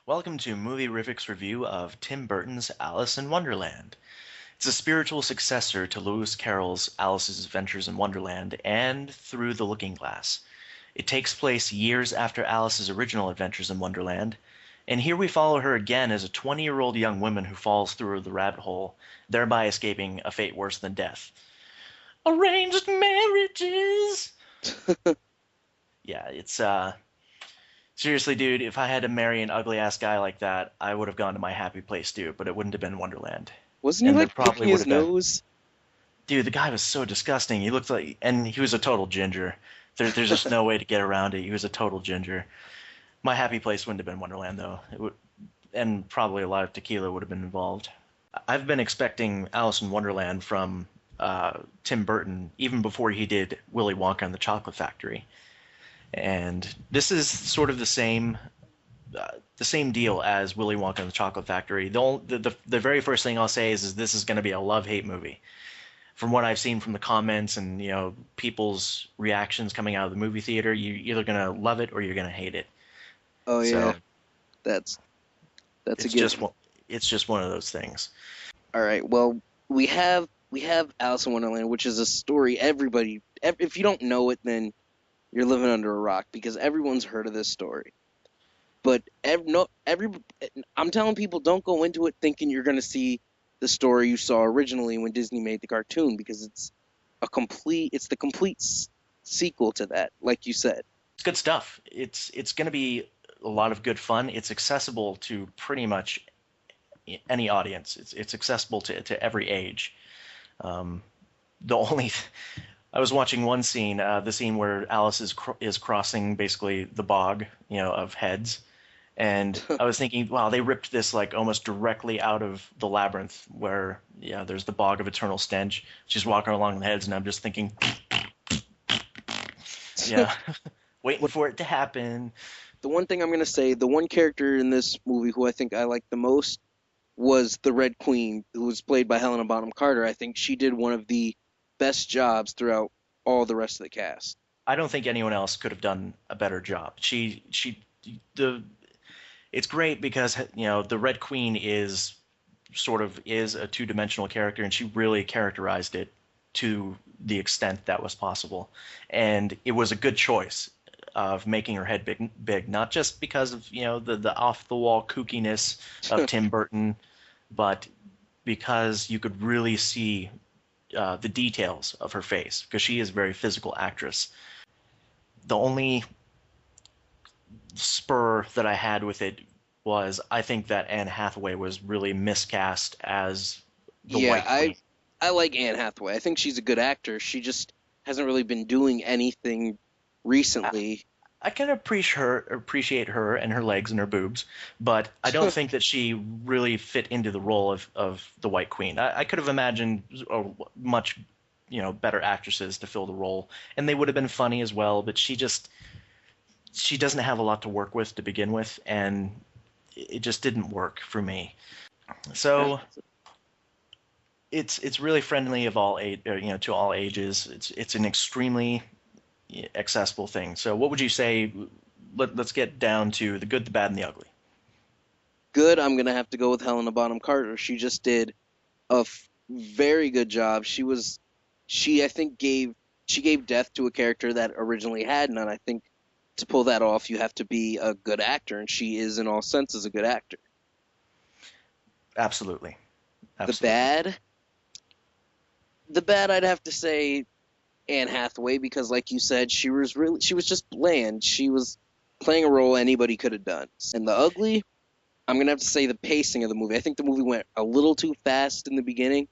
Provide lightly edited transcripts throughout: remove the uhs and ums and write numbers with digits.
Welcome to Movieriffic's review of Tim Burton's Alice in Wonderland. It's a spiritual successor to Lewis Carroll's Alice's Adventures in Wonderland and Through the Looking Glass. It takes place years after Alice's original Adventures in Wonderland, and here we follow her again as a 20-year-old young woman who falls through the rabbit hole, thereby escaping a fate worse than death. Arranged marriages! Yeah, it's seriously, dude, if I had to marry an ugly-ass guy like that, I would have gone to my happy place too, but it wouldn't have been Wonderland. Wasn't he And there like probably picking would his have been. nose? Dude, the guy was so disgusting. He looked like, and he was a total ginger. There's just no way to get around it. He was a total ginger. My happy place wouldn't have been Wonderland though. It would, and probably a lot of tequila would have been involved. I've been expecting Alice in Wonderland from Tim Burton even before he did Willy Wonka and the Chocolate Factory. And this is sort of the same deal as Willy Wonka and the Chocolate Factory. The very first thing I'll say is this is going to be a love-hate movie. From what I've seen from the comments and people's reactions coming out of the movie theater, you're either going to love it or you're going to hate it. Oh yeah, So that's a it's given. just one of those things. All right, well we have Alice in Wonderland, which is a story if you don't know it, then you're living under a rock because everyone's heard of this story. But no, I'm telling people don't go into it thinking you're going to see the story you saw originally when Disney made the cartoon because it's the complete sequel to that, like you said. It's good stuff. It's going to be a lot of good fun. It's accessible to pretty much any audience. It's accessible to every age. Um, the only I was watching one scene, the scene where Alice is crossing basically the bog, of heads, and I was thinking, wow, they ripped this like almost directly out of the labyrinth, where there's the bog of eternal stench. She's walking along the heads, and I'm just thinking, yeah, waiting What for it to happen. the one thing I'm going to say, the one character in this movie who I think I liked the most was the Red Queen, who was played by Helena Bonham Carter. I think she did one of the best jobs throughout all the rest of the cast. I don't think anyone else could have done a better job. The it's great because the Red Queen is a two-dimensional character, and she really characterized it to the extent that was possible, and it was a good choice of making her head big, not just because of the off-the-wall kookiness of Tim Burton, but because you could really see the details of her face because she is a very physical actress. The only spur that I had with it was I think that Anne Hathaway was really miscast as the Yeah, White I Queen. I like Anne Hathaway. I think she's a good actor. She just hasn't really been doing anything I, recently. I can appreciate her and her legs and her boobs, but I don't think that she really fit into the role of the White Queen. I could have imagined much better actresses to fill the role, and they would have been funny as well. But she doesn't have a lot to work with to begin with, and it just didn't work for me. So it's really friendly of all age, to all ages. It's an extremely accessible thing. So what would you say? Let's get down to the good, the bad, and the ugly. Good, I'm gonna have to go with Helena Bonham Carter. She just did a very good job. She I think gave death to a character that originally had none. I think to pull that off, you have to be a good actor, and she is in all senses a good actor. Absolutely, The absolutely. bad, the bad, I'd have to say Anne Hathaway because, like you said, she was just bland. She was playing a role anybody could have done. And the ugly, I'm gonna have to say the pacing of the movie. I think the movie went a little too fast in the beginning.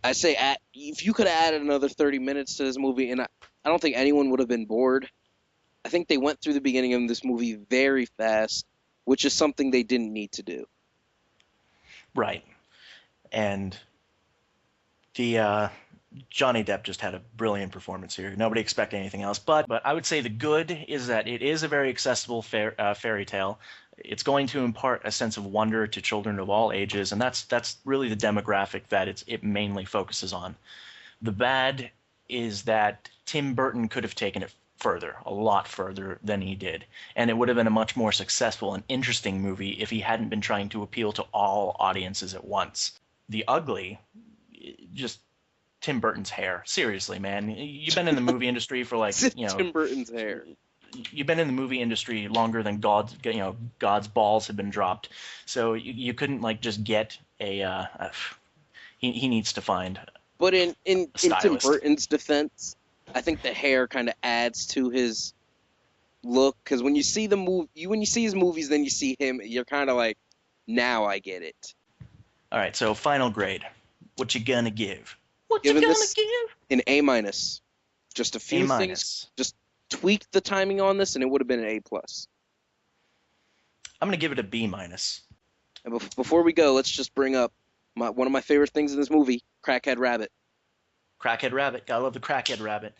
I say if you could have added another 30 minutes to this movie, and I don't think anyone would have been bored. I think they went through the beginning of this movie very fast, which is something they didn't need to do. Right. And the Johnny Depp just had a brilliant performance here. Nobody expected anything else. But I would say the good is that it is a very accessible fairy tale. It's going to impart a sense of wonder to children of all ages, and that's really the demographic that it mainly focuses on. The bad is that Tim Burton could have taken it further, a lot further than he did. And it would have been a much more successful and interesting movie if he hadn't been trying to appeal to all audiences at once. The Ugly, just Tim Burton's hair. Seriously, man. You've been in the movie industry for like, Tim Burton's hair. You've been in the movie industry longer than God's balls have been dropped. So you couldn't like just get he needs to find But in Tim stylist. Burton's defense, I think the hair kind of adds to his look, because when you see when you see his movies, then you see him, you're kind of like, now I get it. All right, so final grade. What you gonna give? Giving this an A-, just a few A-. things, just tweaked the timing on this, and it would have been an A+. I'm gonna give it a B-. And before we go, let's just bring up one of my favorite things in this movie, Crackhead Rabbit. Crackhead Rabbit. Gotta love the Crackhead Rabbit.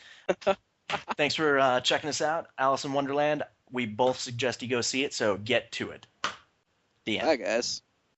Thanks for checking us out. Alice in Wonderland. We both suggest you go see it, so get to it. The end. Bye, guys.